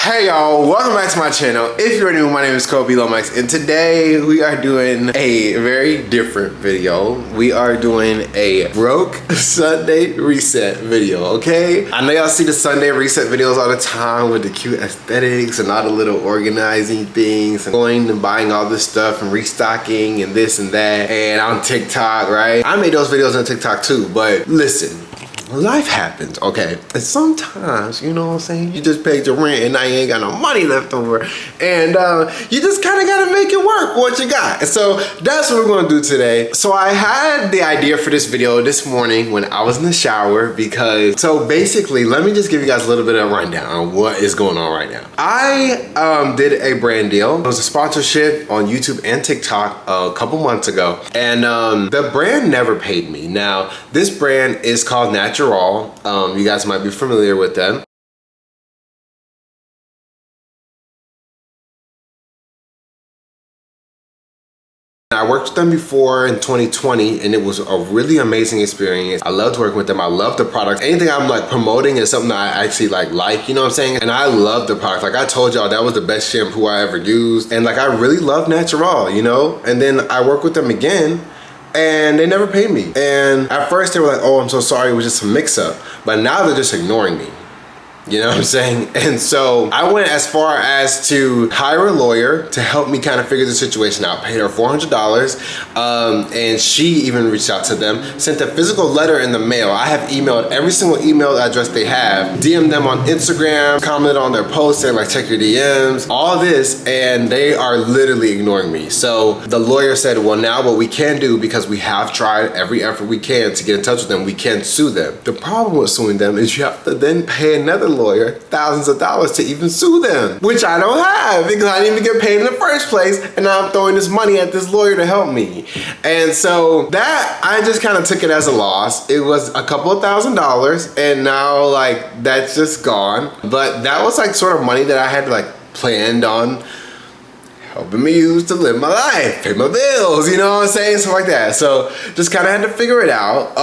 Hey y'all, welcome back to my channel. If you're new, my name is Koby Lomax, and today we are doing a very different video. We are doing a broke Sunday reset video, okay? I know y'all see the Sunday reset videos all the time with the cute aesthetics and all the little organizing things and going and buying all this stuff and restocking and this and that, and on TikTok, right? I made those videos on TikTok too, but listen. Life happens, okay? And sometimes, you know what I'm saying? You just paid your rent and now you ain't got no money left over. And you just kind of got to make it work what you got. And so that's what we're going to do today. So I had the idea for this video this morning when I was in the shower because, so basically, let me just give you guys a little bit of a rundown on what is going on right now. I did a brand deal. It was a sponsorship on YouTube and TikTok a couple months ago. And the brand never paid me. Now, this brand is called Natural. You guys might be familiar with them. I worked with them before in 2020 and it was a really amazing experience. I loved working with them. I love the product. Anything I'm like promoting is something that I actually like, you know what I'm saying? And I love the product. Like I told y'all, that was the best shampoo I ever used. And like I really love Natural, you know? And then I worked with them again and they never paid me. And at first they were like, oh, I'm so sorry, it was just a mix up. But now they're just ignoring me. You know what I'm saying? And so I went as far as to hire a lawyer to help me kind of figure the situation out. Paid her $400, and she even reached out to them, sent a physical letter in the mail. I have emailed every single email address they have, DM'd them on Instagram, commented on their posts saying like check your DMs, all this, and they are literally ignoring me. So the lawyer said, well now what we can do, because we have tried every effort we can to get in touch with them, we can sue them. The problem with suing them is you have to then pay another lawyer thousands of dollars to even sue them, which I don't have because I didn't even get paid in the first place, and now I'm throwing this money at this lawyer to help me. And so that, I just kind of took it as a loss. It was a couple of $1,000s, and now like that's just gone. But that was like sort of money that I had like planned on helping me use to live my life, pay my bills, you know what I'm saying? Stuff like that. So just kind of had to figure it out.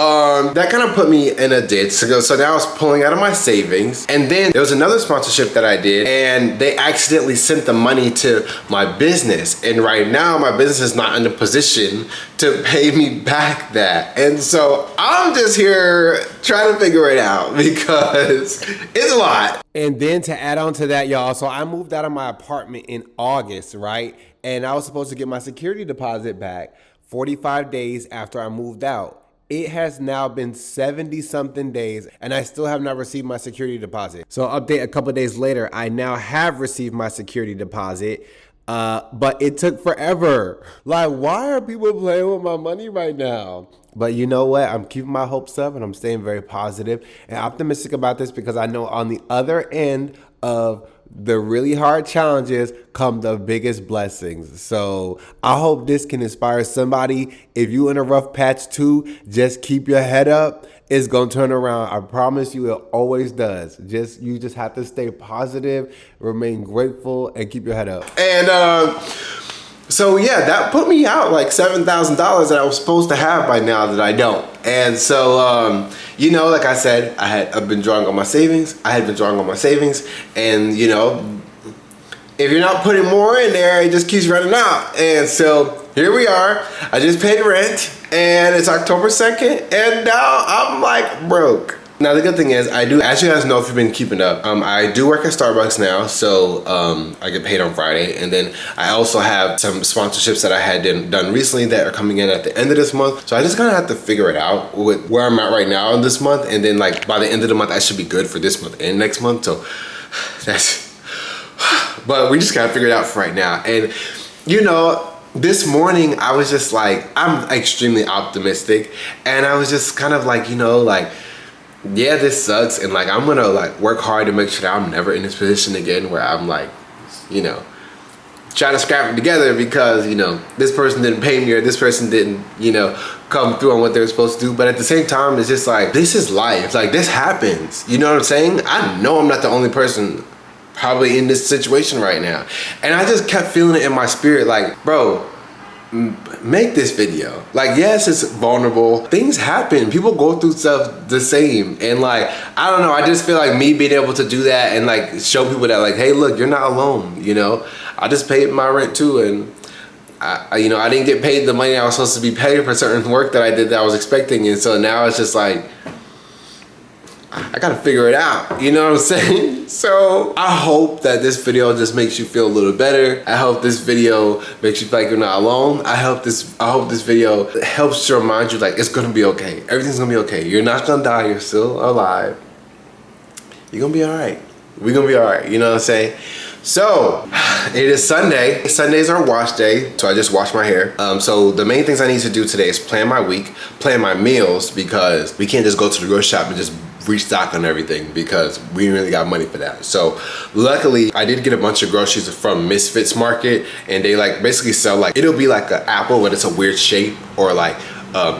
That kind of put me in a ditch. So now I was pulling out of my savings. And then there was another sponsorship that I did, and they accidentally sent the money to my business. And right now my business is not in a position to pay me back that. And so I'm just here trying to figure it out because it's a lot. And then to add on to that, y'all, so I moved out of my apartment in August, right? And I was supposed to get my security deposit back 45 days after I moved out. It has now been 70 something days and I still have not received my security deposit. So update a couple days later, I now have received my security deposit. But it took forever. Like, why are people playing with my money right now? But you know what? I'm keeping my hopes up and I'm staying very positive and optimistic about this because I know on the other end of the really hard challenges come the biggest blessings. So I hope this can inspire somebody. If you in a rough patch too, just keep your head up. It's gonna turn around. I promise you, it always does. You just have to stay positive, remain grateful, and keep your head up. And so yeah, that put me out like $7,000 that I was supposed to have by now that I don't. And so you know, like I said, I've been drawing on my savings. I had been drawing on my savings, and you know, if you're not putting more in there, it just keeps running out. And so here we are. I just paid rent, and it's October 2nd, and now I'm like broke. Now the good thing is, I do, as you guys know if you've been keeping up, I do work at Starbucks now, so I get paid on Friday, and then I also have some sponsorships that I had done recently that are coming in at the end of this month. So I just kind of have to figure it out with where I'm at right now in this month, and then like by the end of the month, I should be good for this month and next month. So that's, but we just gotta figure it out for right now. And you know, this morning I was just like, I'm extremely optimistic, and I was just kind of like, you know, like, yeah, this sucks, and like I'm gonna like work hard to make sure that I'm never in this position again where I'm like, you know, trying to scrap it together because, you know, this person didn't pay me or this person didn't, you know, come through on what they were supposed to do. But at the same time, it's just like, this is life. Like, this happens. You know what I'm saying? I know I'm not the only person probably in this situation right now. And I just kept feeling it in my spirit like, bro, make this video. Like, yes, it's vulnerable. Things happen. People go through stuff the same. And like, I don't know, I just feel like me being able to do that and like show people that like, hey, look, you're not alone, you know? I just paid my rent too, and I you know, I didn't get paid the money I was supposed to be paid for certain work that I did that I was expecting. And so now it's just like, I gotta figure it out, you know what I'm saying? So I hope that this video just makes you feel a little better. I hope this video makes you feel like you're not alone. I hope this video helps to remind you like it's gonna be okay. Everything's gonna be okay. You're not gonna die, you're still alive. You're gonna be all right. We're gonna be all right, you know what I'm saying? So it is Sunday. Sundays are wash day, so I just washed my hair. So the main things I need to do today is plan my week, plan my meals, because we can't just go to the grocery shop and just restock on everything because we didn't really got money for that. So luckily I did get a bunch of groceries from Misfits Market, and they like basically sell like, it'll be like an apple but it's a weird shape, or like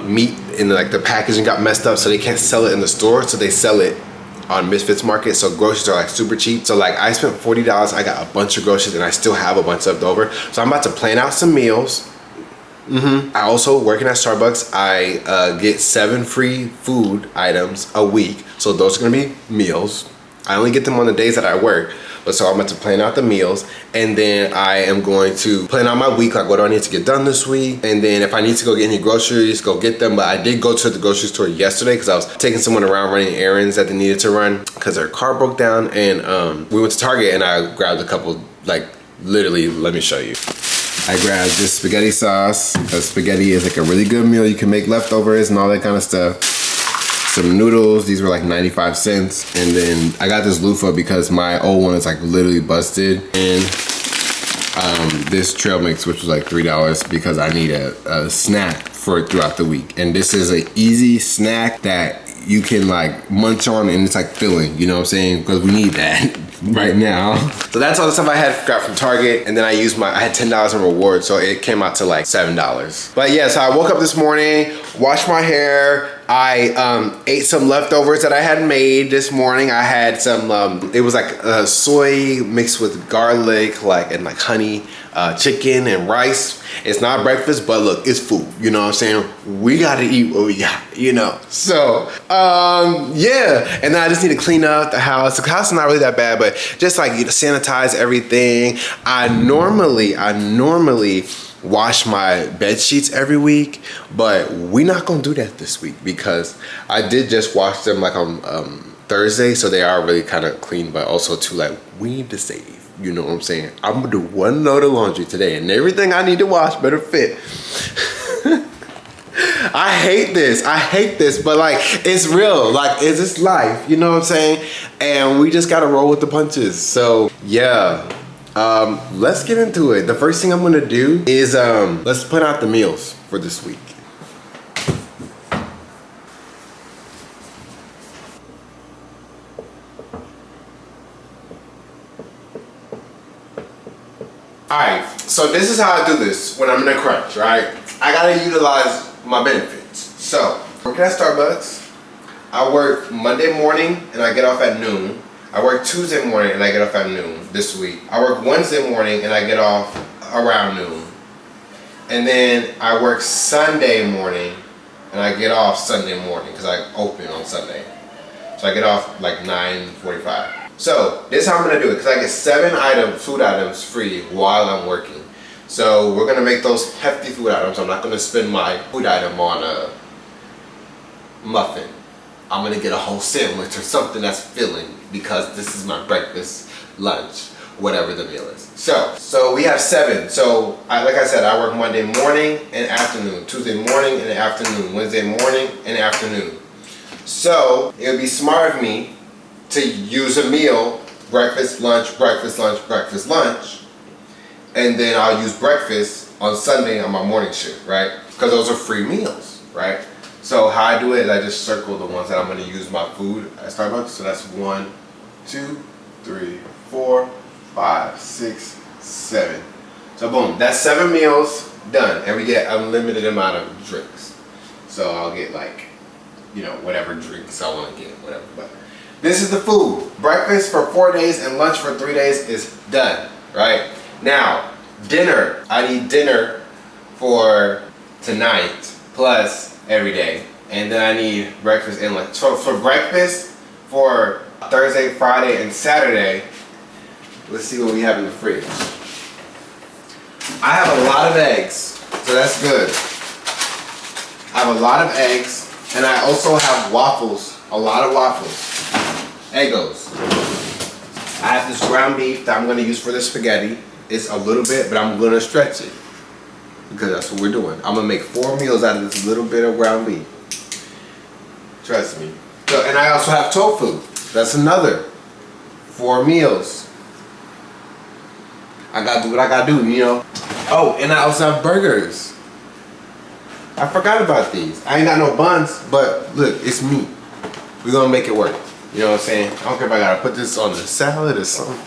meat and like the packaging got messed up so they can't sell it in the store, so they sell it on Misfits Market. So groceries are like super cheap. So like I spent $40, I got a bunch of groceries and I still have a bunch left over. So I'm about to plan out some meals. I also, working at Starbucks, I get 7 free food items a week. So those are gonna be meals. I only get them on the days that I work. But so I'm about to plan out the meals, and then I am going to plan out my week, like what do I need to get done this week, and then if I need to go get any groceries, go get them. But I did go to the grocery store yesterday because I was taking someone around running errands that they needed to run because their car broke down, and we went to Target and I grabbed a couple, like literally, let me show you. I grabbed this spaghetti sauce. Spaghetti is like a really good meal. You can make leftovers and all that kind of stuff. Some noodles, these were like 95 cents. And then I got this loofah because my old one is like literally busted. And this trail mix, which was like $3 because I need a snack for throughout the week. And this is an easy snack that you can like munch on and it's like filling, you know what I'm saying? Because we need that right now. So that's all the stuff I had got from Target, and then I had $10 in rewards, so it came out to like $7. But yeah, so I woke up this morning, washed my hair, I ate some leftovers that I had made this morning. I had some, it was like soy mixed with garlic, and like honey, chicken and rice. It's not breakfast, but look, it's food, you know what I'm saying? We gotta eat what we got, you know? So, yeah, and then I just need to clean up the house. The house is not really that bad, but just like, you know, sanitize everything. I normally wash my bed sheets every week, but we're not gonna do that this week because I did just wash them like on Thursday, so they are really kind of clean, but also too, like, we need to save. You know what I'm saying? I'm gonna do one load of laundry today, and everything I need to wash better fit. I hate this, but like, it's real. Like, it's just life, you know what I'm saying? And we just gotta roll with the punches. So yeah, let's get into it. The first thing I'm gonna do is let's put out the meals for this week. Alright, so this is how I do this when I'm in a crunch, right? I gotta utilize my benefits. So, working at Starbucks, I work Monday morning and I get off at noon. I work Tuesday morning and I get off at noon this week. I work Wednesday morning and I get off around noon. And then I work Sunday morning and I get off Sunday morning because I open on Sunday. So I get off like 9:45. So this is how I'm gonna do it, because I get 7 food items free while I'm working. So we're gonna make those hefty food items. I'm not gonna spend my food item on a muffin. I'm gonna get a whole sandwich or something that's filling because this is my breakfast, lunch, whatever the meal is. So we have 7. So like I said, I work Monday morning and afternoon, Tuesday morning and afternoon, Wednesday morning and afternoon. So it would be smart of me to use a meal, breakfast, lunch, breakfast, lunch, breakfast, lunch, and then I'll use breakfast on Sunday on my morning shift, right? Because those are free meals, right? So how I do it is I just circle the ones that I'm gonna use my food at Starbucks. So that's 1, 2, 3, 4, 5, 6, 7. So boom, that's 7 meals done, and we get unlimited amount of drinks. So I'll get like, you know, whatever drinks I want to get, whatever. But this is the food. Breakfast for 4 days and lunch for 3 days is done, right? Now, dinner. I need dinner for tonight, plus every day. And then I need breakfast and lunch. So for breakfast, for Thursday, Friday, and Saturday, let's see what we have in the fridge. I have a lot of eggs, so that's good. I have a lot of eggs, and I also have waffles, a lot of waffles, Eggos. I have this ground beef that I'm gonna use for the spaghetti. It's a little bit, but I'm gonna stretch it because that's what we're doing. I'm gonna make 4 meals out of this little bit of ground beef. Trust me. So, and I also have tofu. That's another 4 meals. I gotta do what I gotta do, you know. Oh, and I also have burgers. I forgot about these. I ain't got no buns, but look, it's meat. We're gonna make it work. You know what I'm saying? I don't care if I gotta put this on the salad or something.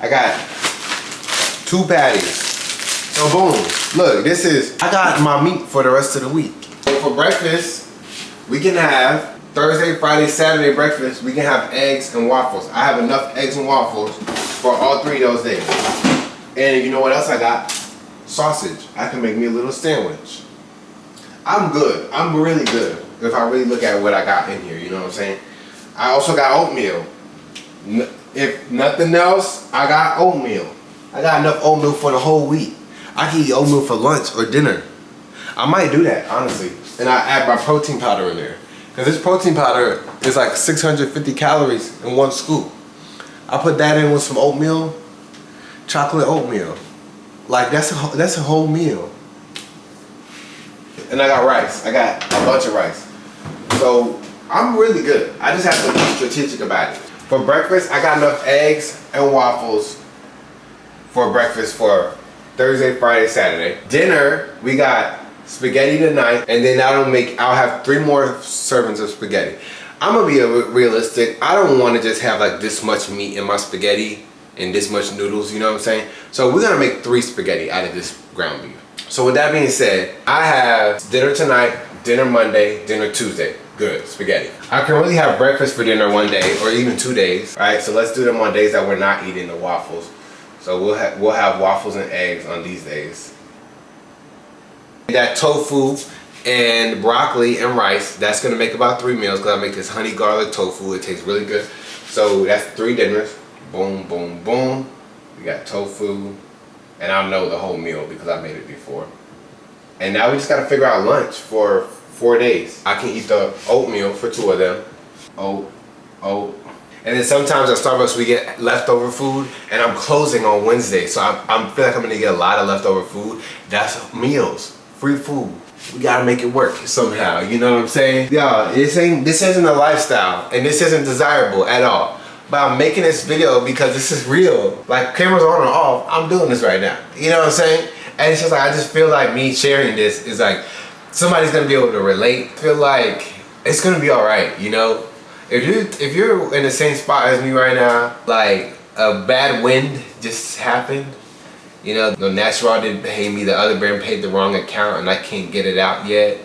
I got 2 patties. So boom, look, I got my meat for the rest of the week. So for breakfast, we can have Thursday, Friday, Saturday breakfast, we can have eggs and waffles. I have enough eggs and waffles for all 3 of those days. And you know what else I got? Sausage. I can make me a little sandwich. I'm good. I'm really good if I really look at what I got in here, you know what I'm saying? I also got oatmeal. If nothing else, I got oatmeal. I got enough oatmeal for the whole week. I can eat oatmeal for lunch or dinner. I might do that, honestly. And I add my protein powder in there. Because this protein powder is like 650 calories in 1 scoop. I put that in with some oatmeal, chocolate oatmeal. Like that's a whole meal. And I got rice. I got a bunch of rice. So I'm really good. I just have to be strategic about it. For breakfast, I got enough eggs and waffles for breakfast for Thursday, Friday, Saturday. Dinner, we got spaghetti tonight, and then I'll have 3 more servings of spaghetti. I'm gonna be realistic. I don't want to just have like this much meat in my spaghetti and this much noodles, you know what I'm saying? So we're gonna make 3 spaghetti out of this ground beef. So with that being said, I have dinner tonight, dinner Monday, dinner Tuesday. Good, spaghetti. I can really have breakfast for dinner 1 day or even 2 days. All right, so let's do them on days that we're not eating the waffles. So we'll have waffles and eggs on these days. That tofu and broccoli and rice, that's gonna make about 3 meals because I make this honey garlic tofu. It tastes really good. So that's 3 dinners. Boom, boom, boom. We got tofu. And I know the whole meal because I made it before. And now we just gotta figure out lunch for 4 days. I can eat the oatmeal for 2 of them. Oat. And then sometimes at Starbucks we get leftover food, and I'm closing on Wednesday. So I feel like I'm gonna get a lot of leftover food. That's meals, free food. We gotta make it work somehow, you know what I'm saying? Y'all, this isn't a lifestyle, and this isn't desirable at all. But I'm making this video because this is real. Like, cameras on or off, I'm doing this right now. You know what I'm saying? And it's just like, I just feel like me sharing this is like, somebody's gonna be able to relate. I feel like it's gonna be all right, you know? If you're in the same spot as me right now, like a bad wind just happened, you know, the Natural didn't pay me, the other brand paid the wrong account and I can't get it out yet.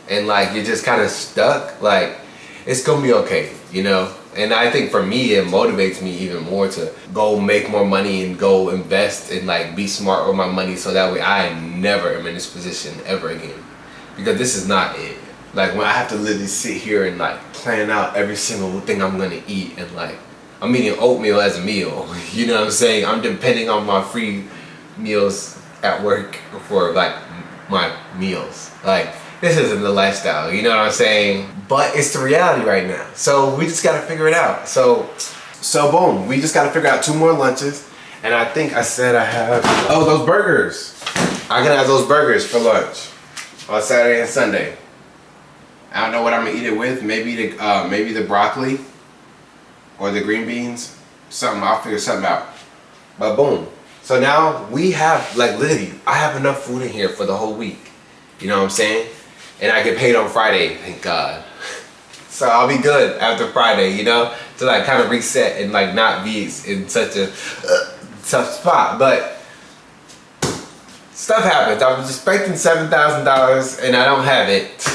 And like, you're just kind of stuck, like, it's gonna be okay, you know? And I think for me, it motivates me even more to go make more money and go invest and like be smart with my money so that way I never am in this position ever again. Because this is not it. Like when I have to literally sit here and like plan out every single thing I'm gonna eat and like, I'm eating oatmeal as a meal. You know what I'm saying? I'm depending on my free meals at work for like my meals. Like, this isn't the lifestyle, you know what I'm saying? But it's the reality right now. So we just gotta figure it out. So boom, we just gotta figure out 2 more lunches. And I think I said I have, oh, those burgers. I can have those burgers for lunch on Saturday and Sunday. I don't know what I'm gonna eat it with. Maybe the broccoli or the green beans. Something, I'll figure something out. But boom. So now we have, like literally, I have enough food in here for the whole week. You know what I'm saying? And I get paid on Friday, thank God. So I'll be good after Friday, you know? To like kind of reset and like not be in such a tough spot. But stuff happens. I was expecting $7,000 and I don't have it.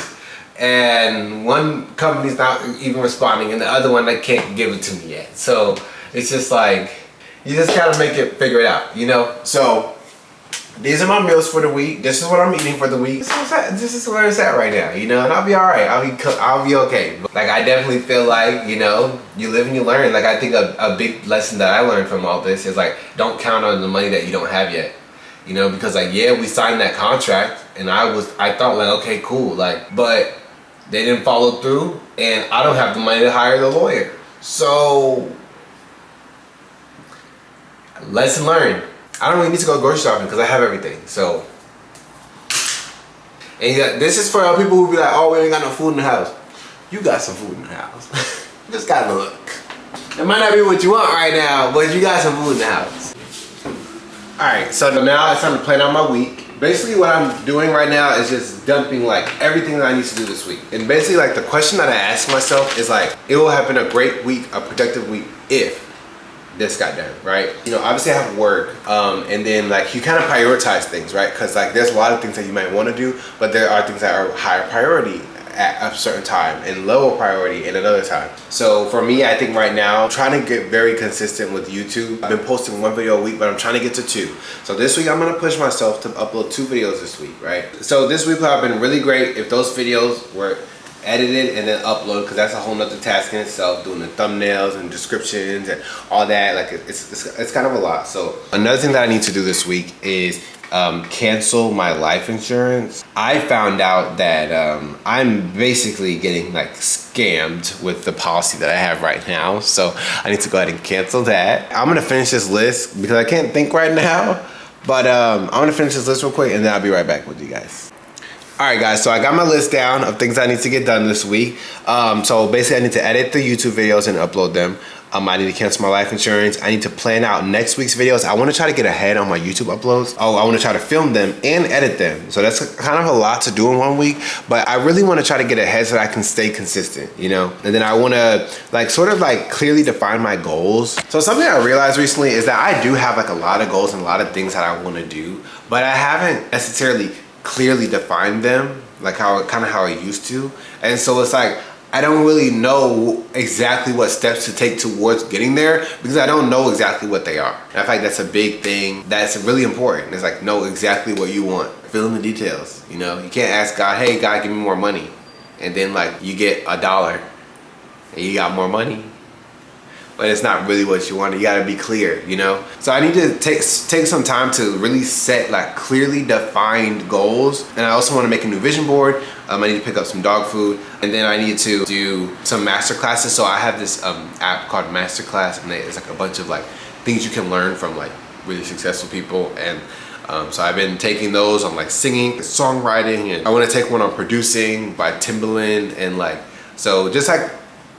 And one company's not even responding and the other one, they can't give it to me yet. So it's just like, you just gotta figure it out, you know? So These are my meals for the week. This is what I'm eating for the week. This is where it's at right now, you know, and I'll be all right. I'll be okay. Like, I definitely feel like, you know, you live and you learn. Like, I think a big lesson that I learned from all this is like, don't count on the money that you don't have yet. You know, because like, yeah, we signed that contract and I thought like, okay, cool. Like, but they didn't follow through and I don't have the money to hire the lawyer. So, lesson learned. I don't really need to go grocery shopping because I have everything. So, and yeah, this is for people who be like, oh, we ain't got no food in the house. You got some food in the house. You just gotta look. It might not be what you want right now, but you got some food in the house. Alright, so now it's time to plan out my week. Basically what I'm doing right now is just dumping like everything that I need to do this week. And basically like the question that I ask myself is like, it will have been a great week, a productive week if this got done, right? You know, obviously I have work, and then like you kind of prioritize things, right? Because like there's a lot of things that you might want to do, but there are things that are higher priority at a certain time and lower priority at another time. So for me, I think right now, I'm trying to get very consistent with YouTube. I've been posting 1 video a week, but I'm trying to get to 2. So this week I'm gonna push myself to upload 2 videos this week, right? So this week would have been really great if those videos were edited and then upload, because that's a whole nother task in itself, doing the thumbnails and descriptions and all that. Like it's kind of a lot. So another thing that I need to do this week is cancel my life insurance. I found out that I'm basically getting like scammed with the policy that I have right now, so I need to go ahead and cancel that. I'm gonna finish this list because I can't think right now, but I'm gonna finish this list real quick and then I'll be right back with you guys. Alright guys, so I got my list down of things I need to get done this week. So basically I need to edit the YouTube videos and upload them. I need to cancel my life insurance. I need to plan out next week's videos. I want to try to get ahead on my YouTube uploads. Oh, I want to try to film them and edit them. So that's kind of a lot to do in 1 week, but I really want to try to get ahead so that I can stay consistent, you know? And then I want to like sort of like clearly define my goals. So something I realized recently is that I do have like a lot of goals and a lot of things that I want to do, but I haven't necessarily clearly defined them like how I used to. And so it's like I don't really know exactly what steps to take towards getting there because I don't know exactly what they are. And I feel like that's a big thing that's really important. It's like know exactly what you want. Fill in the details, you know? You can't ask God, hey God, give me more money. And then like you get $1 and you got more money. But it's not really what you want. You gotta be clear, you know? So I need to take some time to really set like clearly defined goals. And I also wanna make a new vision board. I need to pick up some dog food. And then I need to do some master classes. So I have this app called Masterclass, and it's like a bunch of like things you can learn from like really successful people. And so I've been taking those on like singing, songwriting, and I wanna take one on producing by Timbaland, and like, so just like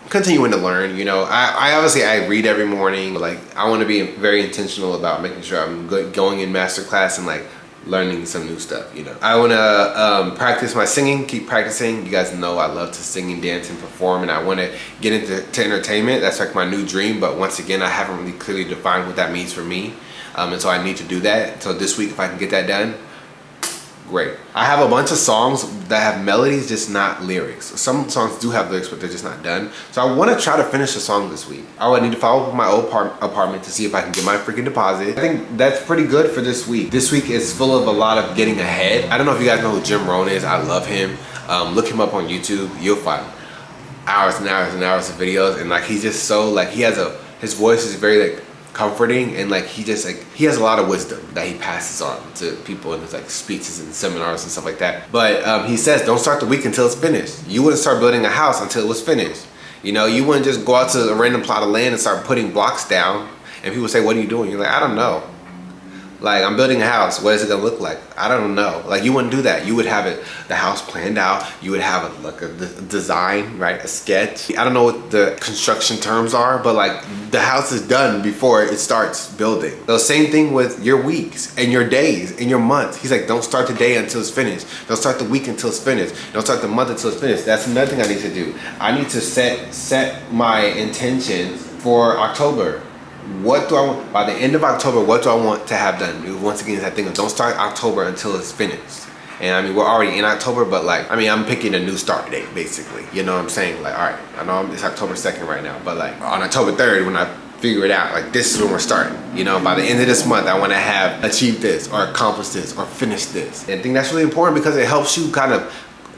continuing to learn, you know. I obviously I read every morning. Like I want to be very intentional about making sure I'm going in master class and like learning some new stuff, you know. I want to practice my singing, keep practicing. You guys know I love to sing and dance and perform, and I want to get into entertainment. That's like my new dream, but once again I haven't really clearly defined what that means for me, and so I need to do that. So this week if I can get that done, great. I have a bunch of songs that have melodies, just not lyrics. Some songs do have lyrics, but they're just not done. So I want to try to finish a song this week. I would need to follow up with my old apartment to see if I can get my freaking deposit. I think that's pretty good for this week. This week is full of a lot of getting ahead. I don't know if you guys know who Jim Rohn is. I love him. Look him up on YouTube. You'll find hours and hours and hours of videos. And like he's just so like his voice is very like comforting, and like he has a lot of wisdom that he passes on to people in his like speeches and seminars and stuff like that. But he says don't start the week until it's finished. You wouldn't start building a house until it was finished. You know, you wouldn't just go out to a random plot of land and start putting blocks down and people say, what are you doing? You're like, I don't know. Like, I'm building a house. What is it gonna look like? I don't know. Like, you wouldn't do that. You would have the house planned out. You would have a design, right? A sketch. I don't know what the construction terms are, but like the house is done before it starts building. So same thing with your weeks and your days and your months. He's like, don't start the day until it's finished. Don't start the week until it's finished. Don't start the month until it's finished. That's another thing I need to do. I need to set my intentions for October. What do I want by the end of October? What do I want to have done? Once again, I think of don't start October until it's finished. And I mean, we're already in October, but like, I mean, I'm picking a new start date, basically. You know what I'm saying? Like, all right, I know it's October 2nd right now, but like on October 3rd, when I figure it out. Like, this is when we're starting. You know, by the end of this month, I want to have achieved this or accomplished this or finished this. And I think that's really important because it helps you kind of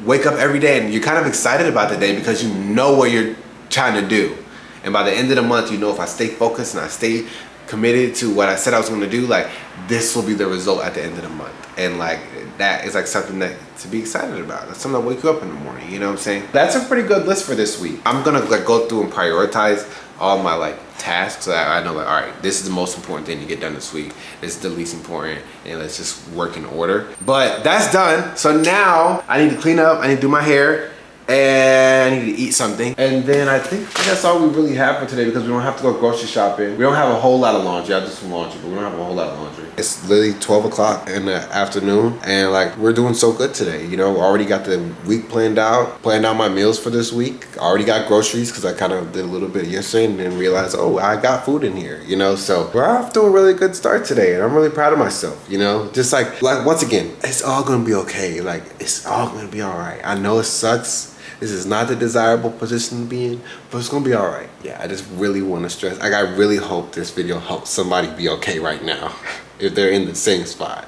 wake up every day and you're kind of excited about the day because you know what you're trying to do. And by the end of the month, you know, if I stay focused and I stay committed to what I said I was going to do, like, this will be the result at the end of the month. And like, that is like something that to be excited about. That's something that wake you up in the morning, you know what I'm saying? That's a pretty good list for this week. I'm gonna like go through and prioritize all my like tasks so that I know like, all right, this is the most important thing to get done this week. This is the least important, and let's just work in order. But that's done. So now I need to clean up, I need to do my hair, and I need to eat something. And then I think that's all we really have for today because we don't have to go grocery shopping. We don't have a whole lot of laundry. I'll do some laundry, but we don't have a whole lot of laundry. It's literally 12 o'clock in the afternoon, and like, we're doing so good today. You know, already got the week planned out my meals for this week. Already got groceries because I kind of did a little bit yesterday and then realized, oh, I got food in here, you know? So we're off to a really good start today, and I'm really proud of myself, you know? Just like once again, it's all gonna be okay. Like, it's all gonna be all right. I know it sucks. This is not the desirable position to be in, but it's gonna be all right. Yeah, I just really want to stress, like, I really hope this video helps somebody be okay right now if they're in the same spot.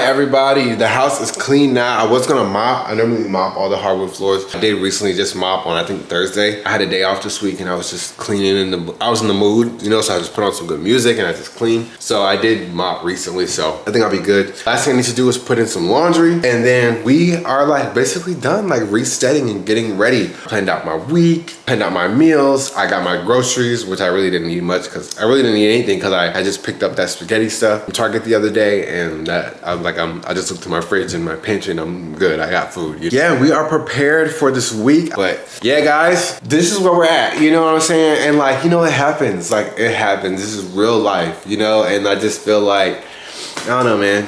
Everybody, the house is clean now. I was gonna mop. I normally mop all the hardwood floors. I did recently just mop on, I think, Thursday. I had a day off this week and I was just cleaning I was in the mood, you know, so I just put on some good music and I just cleaned. So I did mop recently, so I think I'll be good. Last thing I need to do is put in some laundry, and then we are like basically done, like resetting and getting ready. Planned out my week, planned out my meals. I got my groceries, which I really didn't need much because I really didn't need anything because I just picked up that spaghetti stuff from Target the other day, and that I just looked to my fridge and my pantry and I'm good. I got food. Yeah, we are prepared for this week. But yeah, guys, this is where we're at. You know what I'm saying? And like, you know, it happens. Like, it happens. This is real life, you know? And I just feel like, I don't know, man.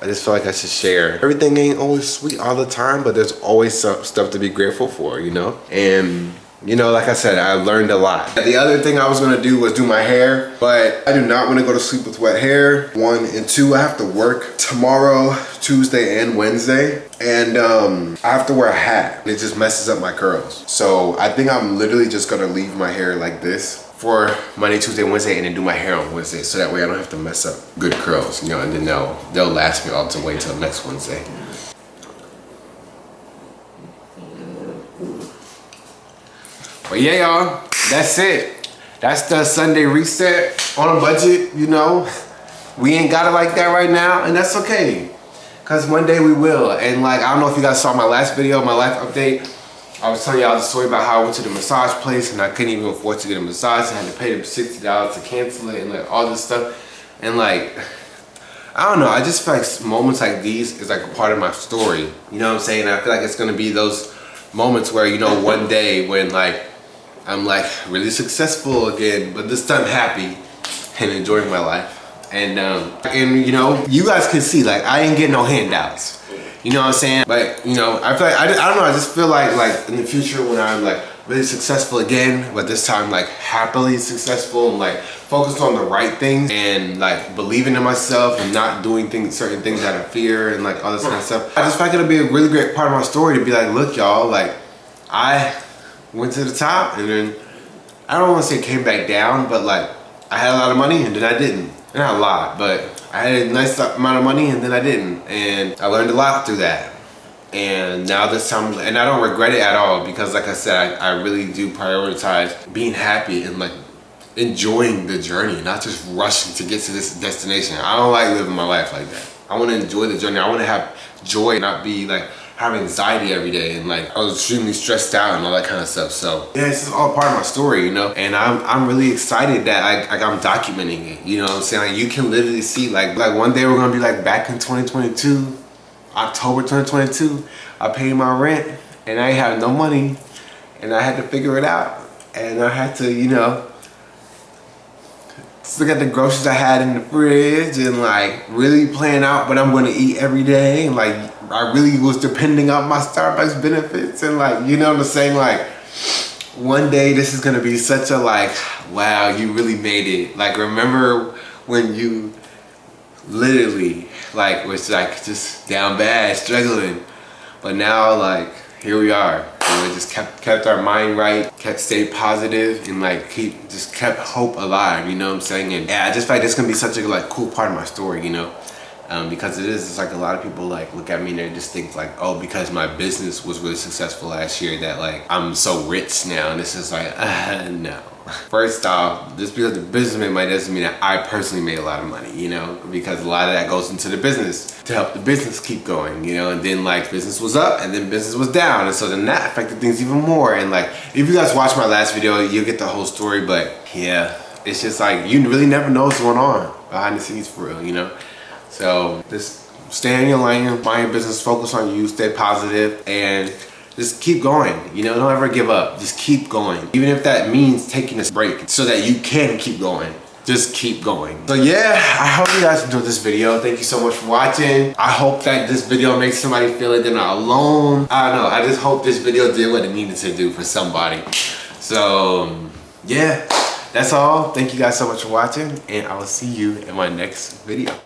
I just feel like I should share. Everything ain't always sweet all the time, but there's always some stuff to be grateful for, you know? And you know, like I said, I learned a lot. The other thing I was gonna do was do my hair, but I do not wanna go to sleep with wet hair. 1 and 2, I have to work tomorrow, Tuesday and Wednesday. And I have to wear a hat. It just messes up my curls. So I think I'm literally just gonna leave my hair like this for Monday, Tuesday, Wednesday, and then do my hair on Wednesday. So that way I don't have to mess up good curls, you know, and then they'll last me all to wait till next Wednesday. But yeah, y'all, that's it. That's the Sunday reset on a budget, you know. We ain't got it like that right now, and that's okay. Cause one day we will. And like, I don't know if you guys saw my last video, my life update. I was telling y'all the story about how I went to the massage place and I couldn't even afford to get a massage. I had to pay them $60 to cancel it and like all this stuff. And like, I don't know, I just feel like moments like these is like a part of my story. You know what I'm saying? I feel like it's gonna be those moments where, you know, one day when like, I'm like really successful again, but this time happy and enjoying my life. And you know, you guys can see like I ain't getting no handouts. You know what I'm saying? But you know, I feel like I don't know. I just feel like in the future when I'm like really successful again, but this time like happily successful and like focused on the right things and like believing in myself and not doing certain things out of fear and like all this kind of stuff. I just feel like it'll be a really great part of my story to be like, look, y'all, like I went to the top and then I don't want to say came back down, but like I had a lot of money and then I didn't. Not a lot, but I had a nice amount of money and then I didn't. And I learned a lot through that. And now this time, and I don't regret it at all because like I said, I really do prioritize being happy and like enjoying the journey, not just rushing to get to this destination. I don't like living my life like that. I want to enjoy the journey. I want to have joy, not be like have anxiety every day and like I was extremely stressed out and all that kind of stuff. So yeah, this is all part of my story, you know. And I'm really excited that I'm documenting it. You know what I'm saying? Like you can literally see like one day we're gonna be like back in 2022, October 2022. I paid my rent and I had no money and I had to figure it out and I had to, you know, look at the groceries I had in the fridge and like really plan out what I'm gonna eat every day. And like, I really was depending on my Starbucks benefits and like, you know what I'm saying? Like, one day this is gonna be such a like, wow, you really made it. Like, remember when you literally like was like just down bad, struggling, but now like here we are. And we just kept our mind right, stayed positive, and like just kept hope alive. You know what I'm saying? And yeah, I just feel like this is gonna be such a like cool part of my story. You know. Because it's like a lot of people like look at me and they just think like, oh, because my business was really successful last year that like I'm so rich now, and it's just like, no. First off, just because the business made money doesn't mean that I personally made a lot of money, you know, because a lot of that goes into the business to help the business keep going, you know, and then like business was up and then business was down, and so then that affected things even more. And like, if you guys watch my last video, you'll get the whole story. But yeah, it's just like, you really never know what's going on behind the scenes for real, you know. So just stay in your lane, mind your business, focus on you, stay positive, and just keep going. You know, don't ever give up. Just keep going. Even if that means taking a break so that you can keep going. Just keep going. So yeah, I hope you guys enjoyed this video. Thank you so much for watching. I hope that this video makes somebody feel like they're not alone. I don't know. I just hope this video did what it needed to do for somebody. So yeah, that's all. Thank you guys so much for watching, and I will see you in my next video.